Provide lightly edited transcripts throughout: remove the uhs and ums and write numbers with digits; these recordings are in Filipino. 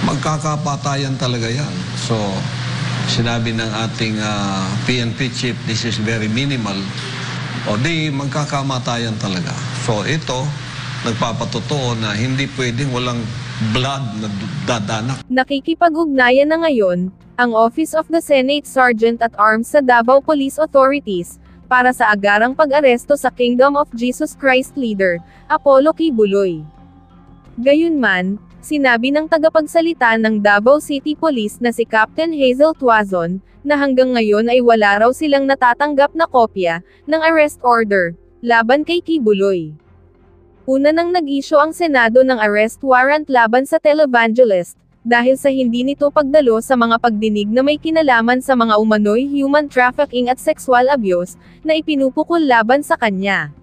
magkakapatayan talaga yan. So, sinabi ng ating PNP chief, this is very minimal. O di, magkakamatayan talaga. So, ito, nagpapatotoo na hindi pwedeng walang blood na dadanak. Nakikipag-ugnayan na ngayon, ang Office of the Senate Sergeant at Arms sa Davao Police Authorities, para sa agarang pag-aresto sa Kingdom of Jesus Christ leader, Apollo Kibuloy. Gayunman, sinabi ng tagapagsalita ng Davao City Police na si Captain Hazel Tuazon, na hanggang ngayon ay wala raw silang natatanggap na kopya ng arrest order laban kay Kibuloy. Una nang nag-issue ang Senado ng arrest warrant laban sa televangelist, dahil sa hindi nito pagdalo sa mga pagdinig na may kinalaman sa mga umano'y human trafficking at sexual abuse, na ipinupukol laban sa kanya.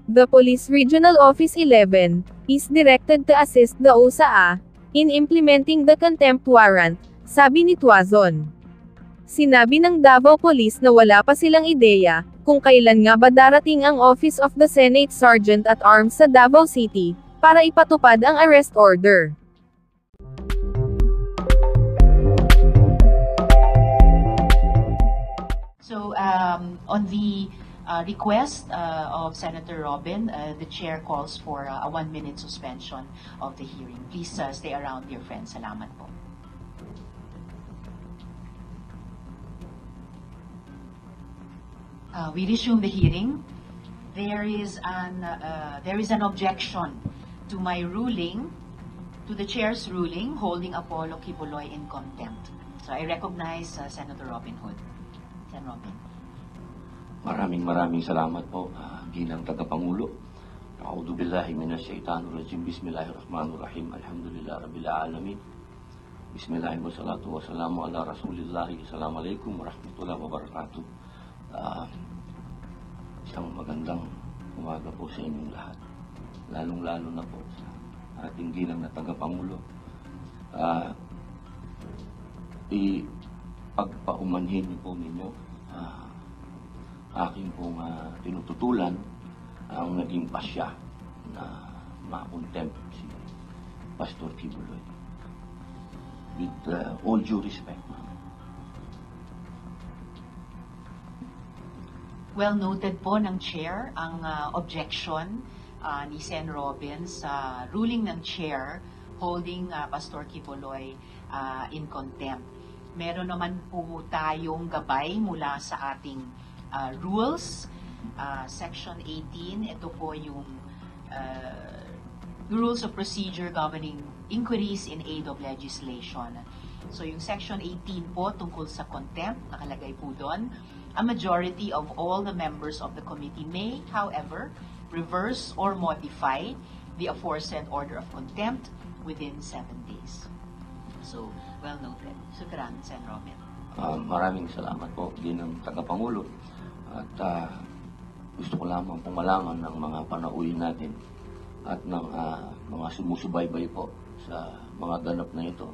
The Police Regional Office 11, is directed to assist the OSA, in implementing the contempt warrant, sabi ni Tuazon. Sinabi ng Davao Police na wala pa silang ideya, kung kailan nga ba darating ang Office of the Senate Sergeant at Arms sa Davao City, para ipatupad ang arrest order. So, on the request of Senator Robin, the chair calls for a 1-minute suspension of the hearing. Please stay around, dear friends. Salamat po. We resume the hearing. There is an objection to my ruling, to the chair's ruling, holding Apollo Kibuloy in contempt. So I recognize Senator Robin Hood. Robin. Maraming salamat po, ginang tagapangulo. A'udhu billahi minash shaitanir rajim. Bismillahirrahmanirrahim. Alhamdulillah rabbil alamin. Bismillahirrahmanirrahim. Wassalatu wassalamu ala rasulillahi. Assalamualaikum warahmatullahi wabarakatuh. Isang magandang umaga po sa inyong lahat. Lalong-lalo na po sa ating ginang na tagapangulo. Pagpaumanhin niyo po ninyo aking pong tinututulan ang naging pasya na ma-contempt si Pastor Kibuloy. With all due respect. Well noted po ng chair ang objection ni Sen. Robin sa ruling ng chair holding Pastor Kibuloy in contempt. Meron naman po tayong gabay mula sa ating rules. Section 18, ito po yung rules of procedure governing inquiries in aid of legislation. So yung section 18 po tungkol sa contempt, nakalagay po doon, a majority of all the members of the committee may, however, reverse or modify the aforesaid order of contempt within 7 days. So, well noted. Sukran, Sen. Robin. Maraming salamat po, ginang tagapangulo. At gusto ko lamang pong malaman ng mga panauhin natin at ng mga sumusubaybay po sa mga ganap na ito.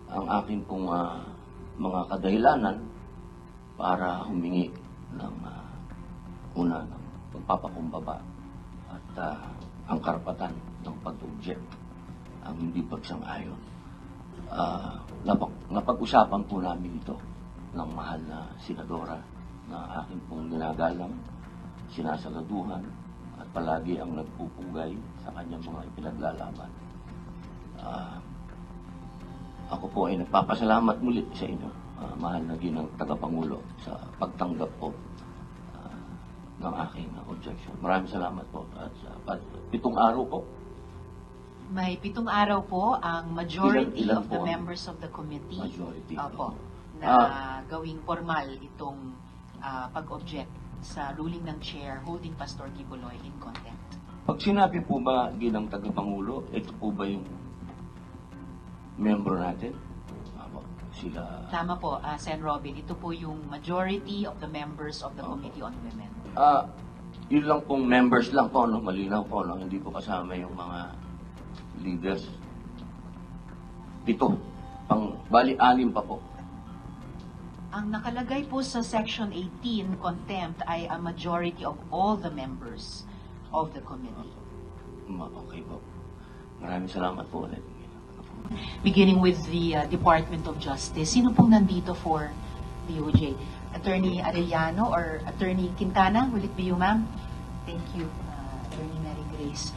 Ang akin pong mga kadahilanan para humingi ng una ng pagpapakumbaba at ang karapatan ng pag-object, ang hindi pagsang-ayon. Napag-usapan po namin ito ng mahal na senadora na akin pong ginagalang, sinasagaduhan at palagi ang nagpupugay sa kanyang mga ipinaglalaban. Ako po ay nagpapasalamat muli sa inyo, mahal na ginang tagapangulo, sa pagtanggap po ng aking objection. Maraming salamat po. At 7 araw po. May 7 araw po ang majority Ilan of the po members of the committee na gawing formal itong pag-object sa ruling ng chair holding Pastor Kibuloy in contempt. Pag sinabi po ba ginang tagapangulo, ito po ba yung member natin? Sila... Tama po, Sen. Robin. Ito po yung majority of the members of the Committee on Women. Yun lang pong members lang po, no? Malinaw po, no? Hindi po kasama yung mga leaders. 7. Bali, 6 pa po. Ang nakalagay po sa Section 18, contempt, ay a majority of all the members of the committee. Okay po. Maraming salamat po ulit. beginning with the Department of Justice. Sino pong nandito for DOJ? Attorney Arellano or Attorney Quintana? Will it be you, ma'am? Thank you, Attorney Mary Grace.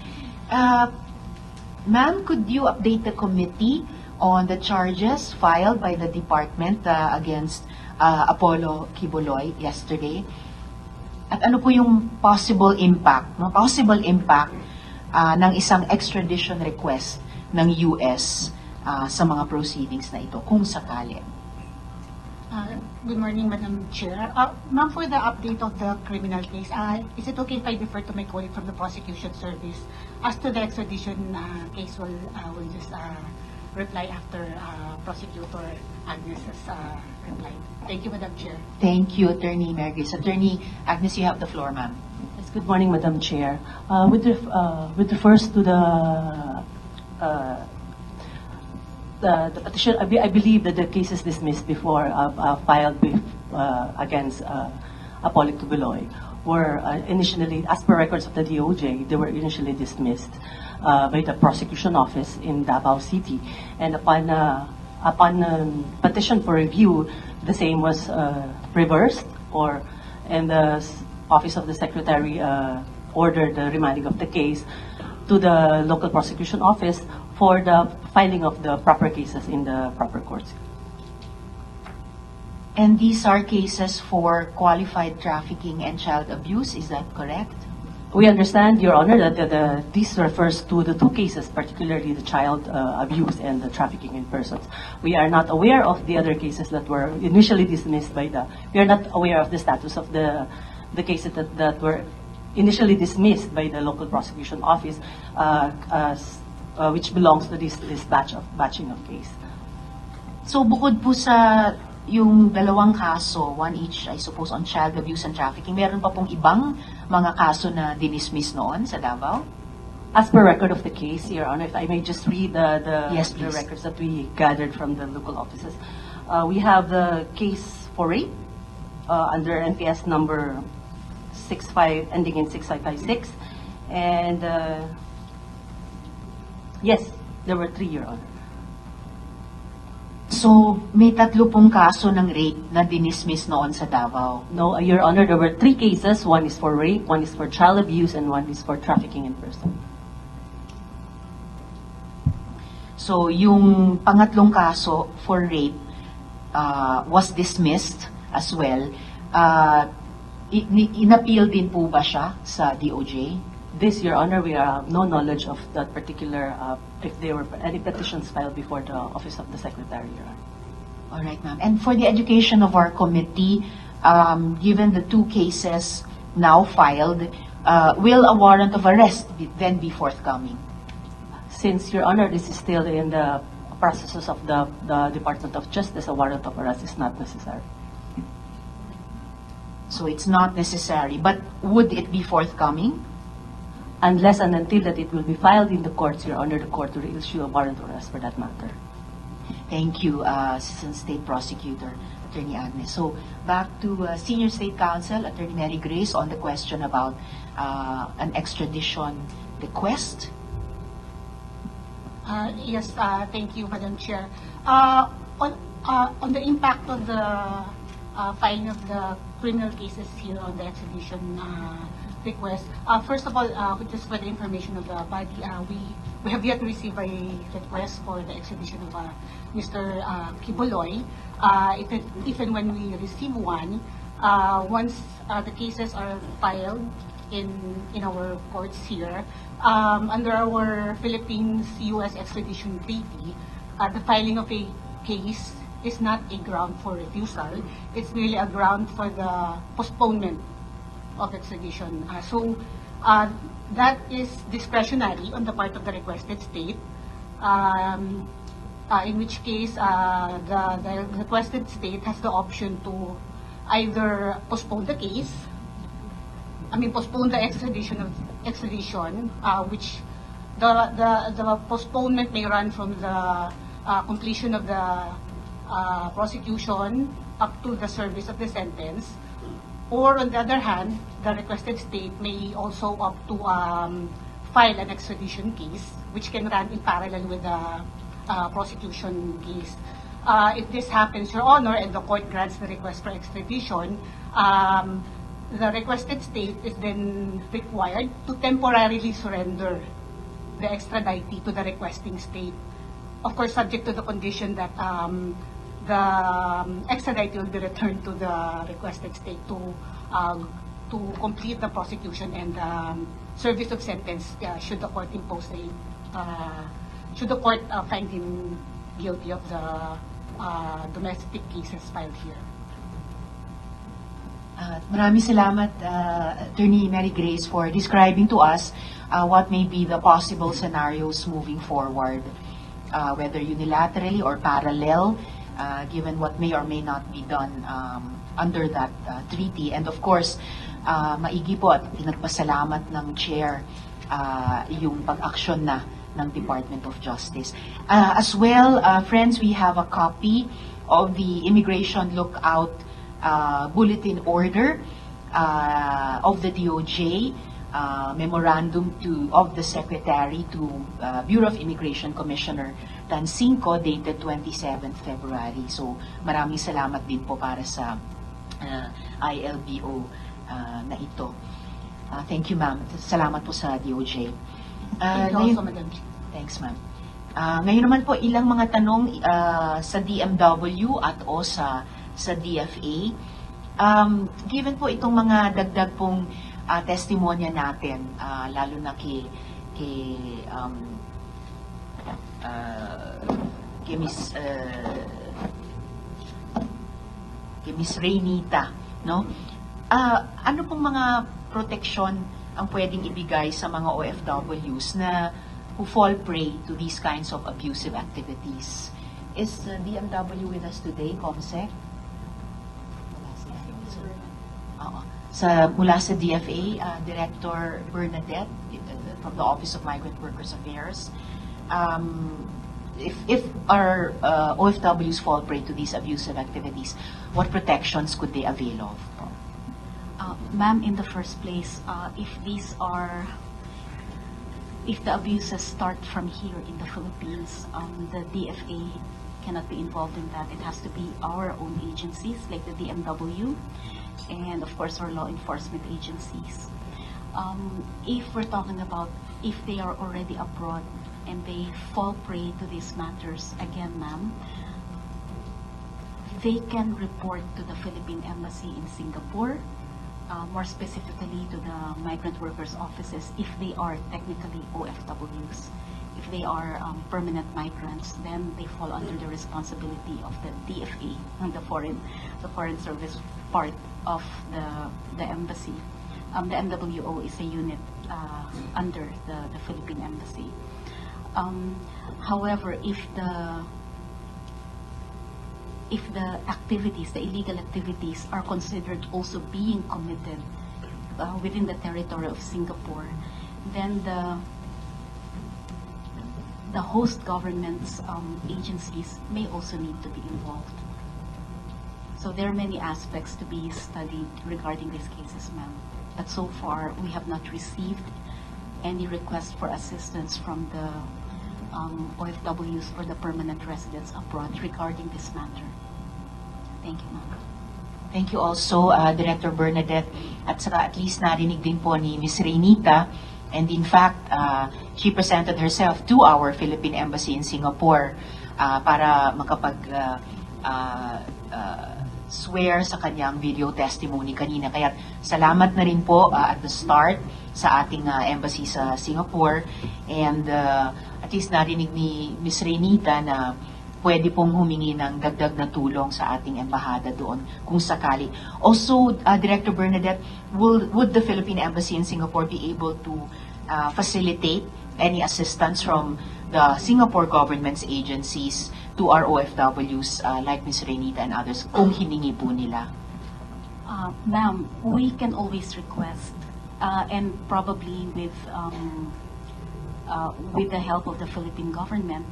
Ma'am, could you update the committee on the charges filed by the department against Apollo Kibuloy yesterday? At ano po yung possible impact ng isang extradition request ng US sa mga proceedings na ito, kung sakali? Good morning, Madam Chair. Ma'am, for the update of the criminal case, is it okay if I defer to my colleague from the prosecution service? As to the extradition case, we'll just reply after Prosecutor Agnes's reply. Thank you, Madam Chair. Thank you, Attorney Mary Grace. Attorney Agnes, you have the floor, ma'am. Yes, good morning, Madam Chair. With refers to the petition, I believe that the cases dismissed before filed against Apollo Kibuloy were initially, as per records of the DOJ, they were initially dismissed by the prosecution office in Davao City, and upon petition for review, the same was reversed, and the office of the secretary ordered the remanding of the case to the local prosecution office for the filing of the proper cases in the proper courts. And these are cases for qualified trafficking and child abuse, is that correct? We understand, Your Honor, that this refers to the two cases, particularly the child abuse and the trafficking in persons. We are not aware of the other cases that were initially dismissed by we are not aware of the status of the cases that were initially dismissed by the local prosecution office, which belongs to this batching of case. So bukod po sa yung dalawang kaso, one each, I suppose, on child abuse and trafficking, meron pa pong ibang mga kaso na dinismiss noon sa Davao? As per record of the case, Your Honor, if I may just read Yes, the please. records that we gathered from the local offices. We have the case for rape under NPS number 65, ending in 6556. And yes, there were 3, Your Honor. So may 3 pong kaso ng rape na dinismiss noon sa Davao. No, Your Honor, there were 3 cases. One is for rape, one is for child abuse, and one is for trafficking in person. So yung pangatlong kaso for rape was dismissed as well. Inappeal din po ba siya sa DOJ? This, Your Honor, we have no knowledge of that particular, if there were any petitions filed before the Office of the Secretary, Your Honor. All right, ma'am. And for the education of our committee, given the 2 cases now filed, will a warrant of arrest then be forthcoming? Since, Your Honor, this is still in the processes of the Department of Justice, a warrant of arrest is not necessary. So it's not necessary, but would it be forthcoming? Unless and until that it will be filed in the courts, Your Honor, the court will issue a warrant of arrest for that matter. Thank you, Assistant State Prosecutor, Attorney Agnes. So back to Senior State Counsel, Attorney Mary Grace, on the question about an extradition request. Yes, thank you, Madam Chair. On the impact of the filing of the criminal cases here on the extradition request, first of all, just for the information of the body, we have yet to receive a request for the extradition of Mr. Kibuloy. If and when we receive one, once the cases are filed in our courts here, under our Philippines-U.S. extradition treaty, the filing of a case is not a ground for refusal. It's really a ground for the postponement of extradition. So that is discretionary on the part of the requested state, in which case the requested state has the option to either postpone the case, postpone the extradition, which the postponement may run from the completion of the prosecution up to the service of the sentence. Or on the other hand, the requested state may also opt to file an extradition case, which can run in parallel with the prosecution case. If this happens, Your Honor, and the court grants the request for extradition, the requested state is then required to temporarily surrender the extraditee to the requesting state. Of course, subject to the condition that the extraditee will be returned to the requested state to complete the prosecution and service of sentence should the court impose should the court find him guilty of the domestic cases filed here. Maraming salamat, Attorney Mary Grace, for describing to us what may be the possible scenarios moving forward, whether unilaterally or parallel, given what may or may not be done under that treaty. And of course, maigi po at pinagpasalamat ng Chair yung pag-aksyon na ng Department of Justice. As well, friends, we have a copy of the Immigration Lookout Bulletin Order of the DOJ, memorandum of the Secretary to Bureau of Immigration Commissioner Tansinco, dated 27th February. So maraming salamat din po para sa ILBO na ito. Thank you, ma'am. Salamat po sa DOJ. Thank you also, Madam Chair. Thanks, ma'am. Ngayon naman po, ilang mga tanong sa DMW at o sa DFA. Given po itong mga dagdag pong testimonya natin, lalo na kay Miss Reynita, no? Ano pong mga proteksyon ang pwedeng ibigay sa mga OFWs na who fall prey to these kinds of abusive activities? Is DMW with us today, Comsec? Mula sa DFA, Director Bernadette from the Office of Migrant Workers Affairs. If our OFWs fall prey to these abusive activities, what protections could they avail of? Ma'am, in the first place, if the abuses start from here in the Philippines, the DFA cannot be involved in that. It has to be our own agencies, like the DMW, and of course our law enforcement agencies. If we're talking about if they are already abroad and they fall prey to these matters, again, ma'am, they can report to the Philippine Embassy in Singapore, more specifically to the migrant workers offices if they are technically OFWs. If they are permanent migrants, then they fall under the responsibility of the DFA, the foreign service part of the embassy. The MWO is a unit under the Philippine Embassy. However, if the activities, the illegal activities, are considered also being committed within the territory of Singapore, then the host government's agencies may also need to be involved. So there are many aspects to be studied regarding these cases, ma'am. But so far, we have not received any request for assistance from the OFWs or the permanent residents abroad regarding this matter. Thank you, ma'am. Thank you also, Director Bernadette. At saka at least narinig din po ni Ms. Reynita. And in fact, she presented herself to our Philippine Embassy in Singapore para makapag-swear sa kanyang video testimony kanina. Kaya salamat na rin po at the start sa ating embassy sa Singapore. And at least narinig ni Ms. Reynita na pwede pong humingi ng dagdag na tulong sa ating embahada doon kung sakali. Also, Director Bernadette, would the Philippine Embassy in Singapore be able to facilitate any assistance from the Singapore government's agencies to our OFWs like Ms. Reynita and others kung hiningi po nila? Ma'am, we can always request and probably with the help of the Philippine government,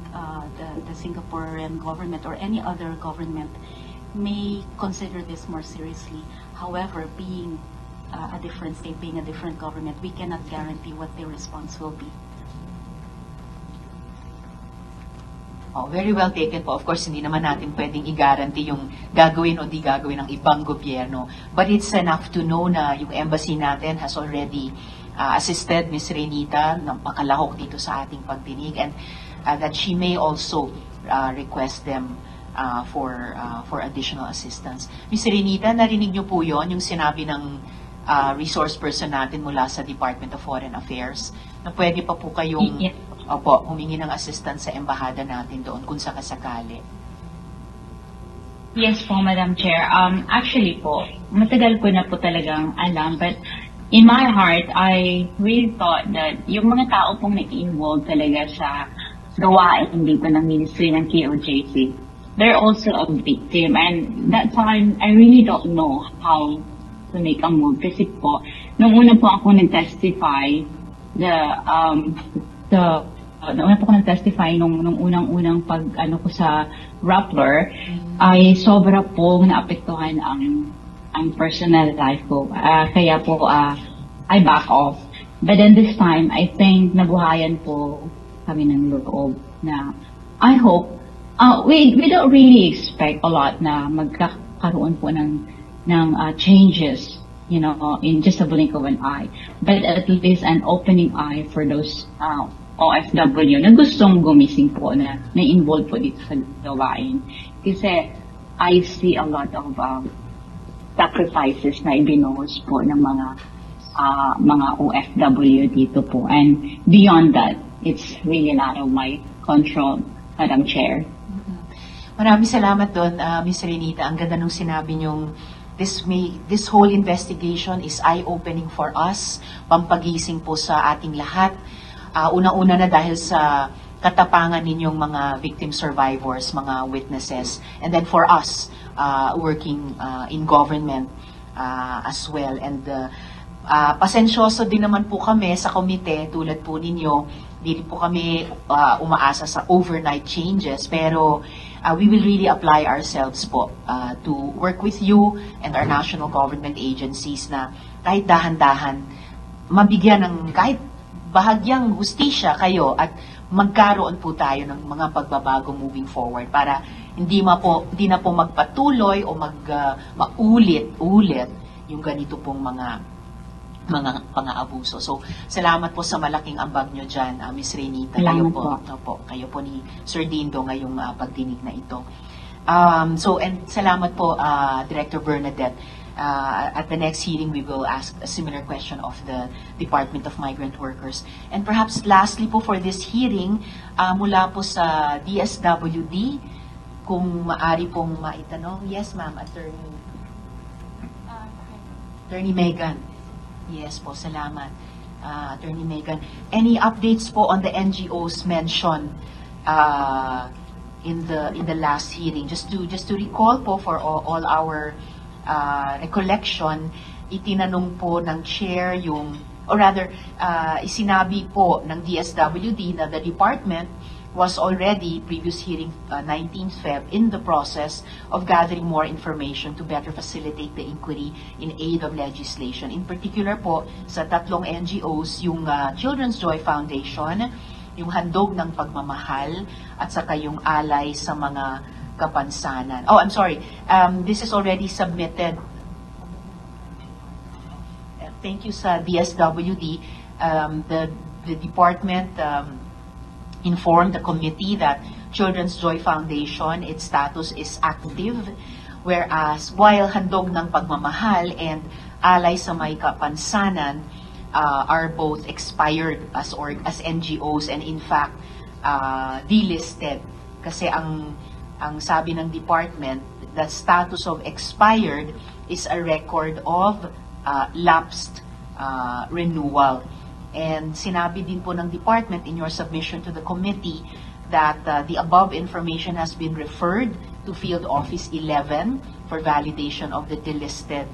the Singaporean government or any other government may consider this more seriously. However, being a different state, being a different government, we cannot guarantee what their response will be. Oh, very well taken po. Of course, hindi naman natin pwedeng i-guarantee yung gagawin o di gagawin ng ibang gobyerno. But it's enough to know na yung embassy natin has already assisted Ms. Renita ng pakalahok dito sa ating pagdinig, and that she may also request them for additional assistance. Ms. Renita, narinig niyo po yon, yung sinabi ng resource person natin mula sa Department of Foreign Affairs, na pwede pa po kayong humingi ng assistance sa embahada natin doon kung sakasakali. Yes po, Madam Chair. Actually po, matagal ko na po talagang alam, but in my heart, I really thought that yung mga tao pong nag-involve talaga sa gawain dito ng Ministry ng KOJC, they're also a victim. And that time, I really don't know how to make a move. Kasi po, nung una po ako nag-testify, nauna po ako nag-testify nung unang-unang pag-ano ko sa Rappler, ay sobra po naapektuhan ang personal life ko. Kaya po, I back off. But then this time, I think nabuhayan po kami ng loob na I hope, we don't really expect a lot na magkakaroon po ng changes, you know, in just a blink of an eye. But at least an opening eye for those OFW na gustong gumising po na na-involve po dito sa gawain. Kasi I see a lot of sacrifices na ibinuhos po ng mga OFW dito po. And beyond that, it's really not of my control, Madam Chair. Maraming salamat doon, Ms. Renita. Ang ganda nung sinabi niyong this whole investigation is eye-opening for us, pampagising po sa ating lahat. Una-una na dahil sa katapangan ninyong mga victim survivors, mga witnesses, and then for us working in government as well. And pasensyoso din naman po kami sa komite, tulad po ninyo, hindi po kami umaasa sa overnight changes, pero we will really apply ourselves po to work with you and our national government agencies na kahit dahan-dahan mabigyan ng kahit bahagyang hustisya kayo at magkaroon po tayo ng mga pagbabago moving forward para hindi na po magpatuloy o maulit-ulit yung ganito pong mga pang-aabuso. So, salamat po sa malaking ambag nyo dyan, Ms. Renita. Kayo po ni Sir Dindo ngayong pagdinig na ito. And salamat po, Director Bernadette. At the next hearing, we will ask a similar question of the Department of Migrant Workers. And perhaps lastly po for this hearing, mula po sa DSWD, kung maari pong maitanong. Yes, ma'am, Attorney Megan. Yes po, salamat. Attorney Megan. Any updates po on the NGOs mentioned in the last hearing? Just to recall po for all our recollection, itinanong po ng chair isinabi po ng DSWD na the department was already, previous hearing 19th Feb, in the process of gathering more information to better facilitate the inquiry in aid of legislation. In particular po, sa tatlong NGOs, yung Children's Joy Foundation, yung Handog ng Pagmamahal, at saka yung Alay sa Mga Kapansanan. Oh, I'm sorry. This is already submitted. Thank you sa DSWD. The department informed the committee that Children's Joy Foundation, its status is active, whereas while Handog ng Pagmamahal and Alay sa May Kapansanan are both expired as NGOs and in fact delisted. Kasi ang sabi ng department, the status of expired is a record of lapsed renewal. And sinabi din po ng department in your submission to the committee that the above information has been referred to Field Office 11 for validation of the delisted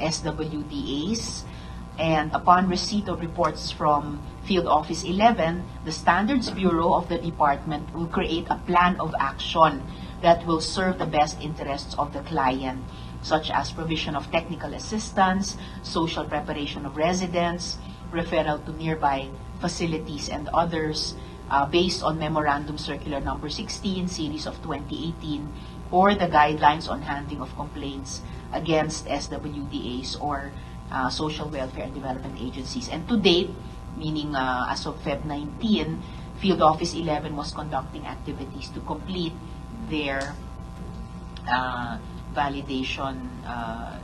SWDAs. And upon receipt of reports from Field Office 11, the Standards Bureau of the department will create a plan of action that will serve the best interests of the client, such as provision of technical assistance, social preparation of residents, referral to nearby facilities and others, based on Memorandum Circular Number 16, Series of 2018, or the Guidelines on Handling of Complaints against SWDAs or Social Welfare and Development Agencies. And to date, meaning as of Feb 19, Field Office 11 was conducting activities to complete their validation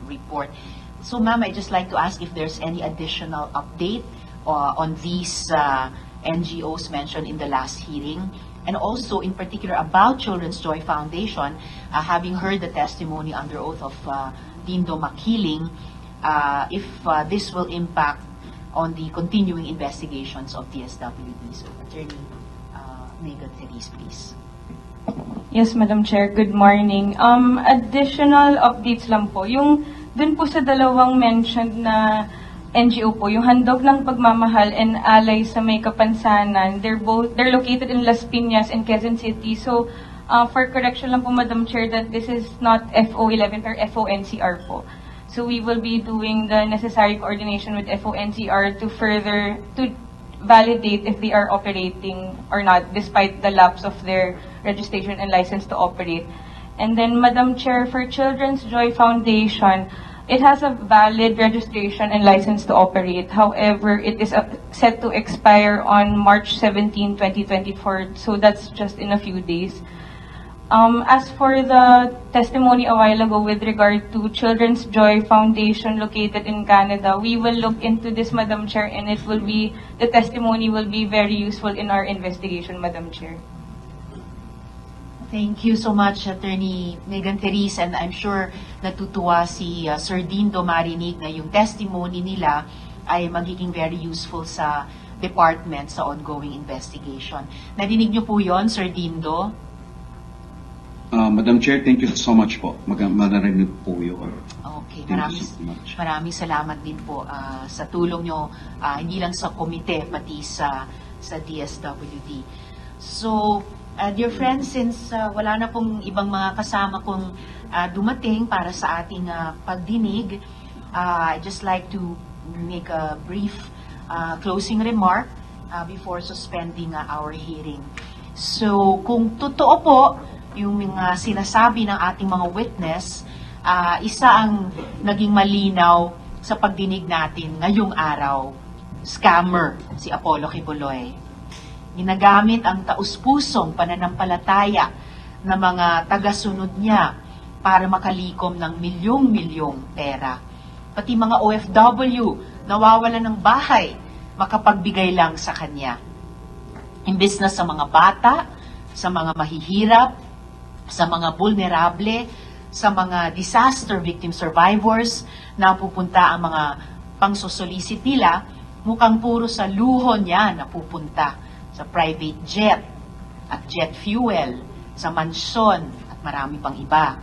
report. So ma'am, I'd just like to ask if there's any additional update on these NGOs mentioned in the last hearing, and also in particular about Children's Joy Foundation, having heard the testimony under oath of Dindo Makiling, if this will impact on the continuing investigations of DSWD. So Attorney Megan Therese, please. Yes, Madam Chair. Good morning. Additional updates lang po. Yung dun po sa dalawang mentioned na NGO po, yung Handog ng Pagmamahal and Alay sa May Kapansanan, they're located in Las Piñas and Quezon City. So, for correction lang po, Madam Chair, that this is not FO11 or FONCR po. So, we will be doing the necessary coordination with FONCR to validate if they are operating or not, despite the lapse of their registration and license to operate. And then, Madam Chair, for Children's Joy Foundation, it has a valid registration and license to operate. However, it is set to expire on March 17, 2024. So that's just in a few days. As for the testimony a while ago with regard to Children's Joy Foundation located in Canada, we will look into this, Madam Chair, and the testimony will be very useful in our investigation, Madam Chair. Thank you so much, Attorney Megan Therese, and I'm sure natutuwa si Sir Dindo marinig na yung testimony nila ay magiging very useful sa department sa ongoing investigation. Nadinig niyo po yon, Sir Dindo? Madam Chair, thank you so much po. Manarinig po yun. Okay, maraming salamat din po sa tulong nyo, hindi lang sa komite, pati sa DSWD. So, dear friends, since wala na pong ibang mga kasama kong dumating para sa ating pagdinig, I'd just like to make a brief closing remark before suspending our hearing. So, kung totoo po yung mga sinasabi ng ating mga witness, isa ang naging malinaw sa pagdinig natin ngayong araw, scammer si Apollo Kibuloy. Ginagamit ang taus-pusong pananampalataya ng mga tagasunod niya para makalikom ng milyong-milyong pera. Pati mga OFW nawawalan ng bahay, makapagbigay lang sa kanya. Imbes na sa mga bata, sa mga mahihirap, sa mga vulnerable, sa mga disaster victim survivors na pupunta ang mga pangsosolicit nila, mukhang puro sa luho niya napupunta. Sa private jet at jet fuel, sa mansyon at marami pang iba.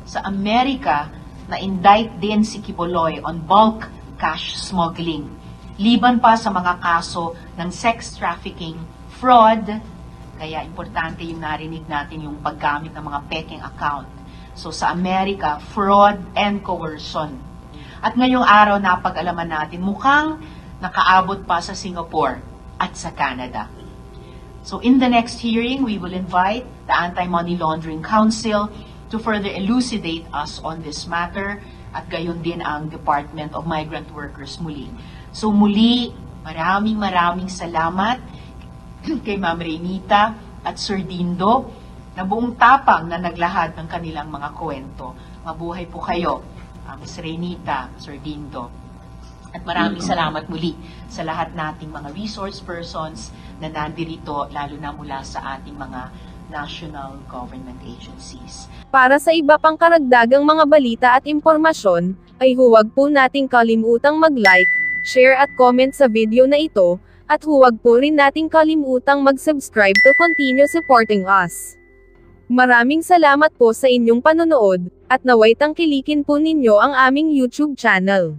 Sa Amerika, na-indict din si Kibuloy on bulk cash smuggling. Liban pa sa mga kaso ng sex trafficking, fraud, kaya importante yung narinig natin yung paggamit ng mga peking account. So sa Amerika, fraud and coercion. At ngayong araw napag-alaman natin, mukhang nakaabot pa sa Singapore at sa Canada. So in the next hearing, we will invite the Anti-Money Laundering Council to further elucidate us on this matter at gayon din ang Department of Migrant Workers muli. So muli, maraming salamat kay Ma'am Renita at Sir Dindo na buong tapang na naglahad ng kanilang mga kwento. Mabuhay po kayo, Ms. Renita, Sir Dindo. At maraming salamat muli sa lahat nating mga resource persons na nandirito, lalo na mula sa ating mga national government agencies. Para sa iba pang karagdagang mga balita at impormasyon, ay huwag po nating kalimutang mag-like, share at comment sa video na ito, at huwag po rin nating kalimutang mag-subscribe to continue supporting us. Maraming salamat po sa inyong panonood, at naway tangkilikin po ninyo ang aming YouTube channel.